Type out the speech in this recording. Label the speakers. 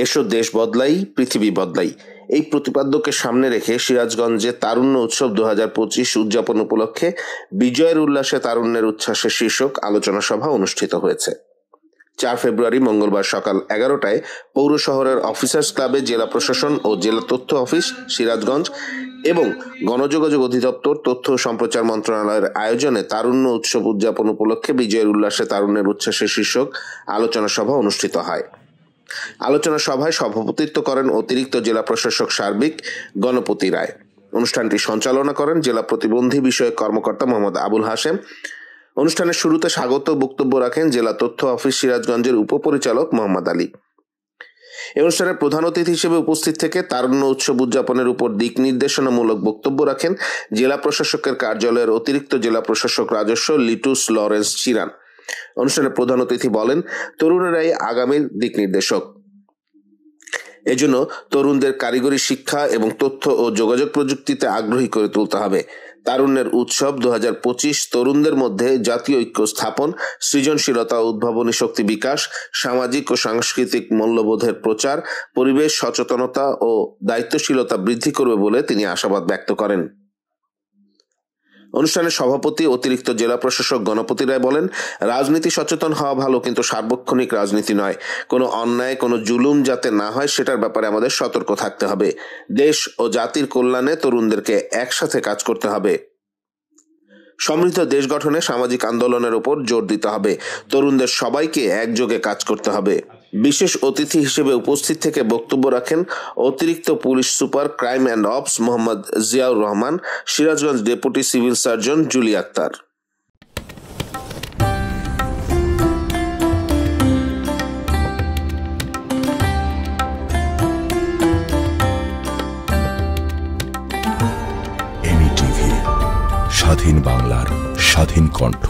Speaker 1: এসো দেশ বদলাই, পৃথিবী বদলাই, এই প্রতিপাদ্যকে সামনে রেখে সিরাজগঞ্জে তারুণ্য উৎসব 2025 উদযাপন উপলক্ষে বিজয়ের উল্লাসে তারুণ্যের উচ্ছ্বাসে শীর্ষক আলোচনা সভা অনুষ্ঠিত হয়েছে। 4 ফেব্রুয়ারি মঙ্গলবার সকাল 11টায় পৌর শহরের অফিসার্স ক্লাবে জেলা প্রশাসন ও জেলা তথ্য অফিস সিরাজগঞ্জ এবং গণযোগাযোগ অধিদপ্তর তথ্য ও সম্প্রচার মন্ত্রণালয়ের আয়োজনে তারুণ্য উৎসব উদযাপন উপলক্ষে বিজয়ের উল্লাসে তারুণ্যের উচ্ছ্বাসে শীর্ষক আলোচনা সভা অনুষ্ঠিত হয়। আলোচনা সভায় সভাপতিত্ব করেন অতিরিক্ত জেলা প্রশাসক সার্বিক গণপতি রায়। অনুষ্ঠানটি সঞ্চালনা করেন জেলা প্রতিবন্ধী বিষয়ক কর্মকর্তা মোহাম্মদ আবুল হাশেম। অনুষ্ঠানের শুরুতে স্বাগত বক্তব্য রাখেন জেলা তথ্য অফিস সিরাজগঞ্জের উপপরিচালক মোহাম্মদ আলী। এই অনুষ্ঠানে প্রধান অতিথি হিসেবে উপস্থিত থেকে তারুণ্য উৎসব উদযাপনের উপর দিক নির্দেশনামূলক বক্তব্য রাখেন জেলা প্রশাসকের কার্যালয়ের অতিরিক্ত জেলা প্রশাসক রাজস্ব লিটুস লরেন্স চিরান। অনুষ্ঠানে প্রধান অতিথি বলেন, তরুণেরাই আগামীর দিক নির্দেশক। এজন্য তরুণদের কারিগরি শিক্ষা এবং তথ্য ও যোগাযোগ প্রযুক্তিতে আগ্রহী করে তুলতে হবে। তারুণ্যের উৎসব 2025 তরুণদের মধ্যে জাতীয় ঐক্য স্থাপন, সৃজনশীলতা ও উদ্ভাবনী শক্তি বিকাশ, সামাজিক ও সাংস্কৃতিক মূল্যবোধের প্রচার, পরিবেশ সচেতনতা ও দায়িত্বশীলতা বৃদ্ধি করবে বলে তিনি আশাবাদ ব্যক্ত করেন। অনুষ্ঠানে সভাপতি অতিরিক্ত জেলা প্রশাসক গণপতি রায় বলেন, রাজনীতি সচেতন হওয়া ভালো, কিন্তু সার্বক্ষণিক রাজনীতি নয়। কোনো অন্যায়, কোনো জুলুম যাতে না হয় সেটার ব্যাপারে আমাদের সতর্ক থাকতে হবে। দেশ ও জাতির কল্যাণে তরুণদেরকে একসাথে কাজ করতে হবে। সমৃদ্ধ দেশ গঠনে সামাজিক আন্দোলনের উপর জোর দিতে হবে। তরুণদের সবাইকে একযোগে কাজ করতে হবে। বিশেষ অতিথি হিসেবে উপস্থিত থেকে বক্তব্য রাখেন অতিরিক্ত police super crime and ops Mohammad Ziaur Rahman, Sirajganj deputy civil surgeon Julie Akter.
Speaker 2: স্বাধীন বাংলার স্বাধীন কণ্ঠ।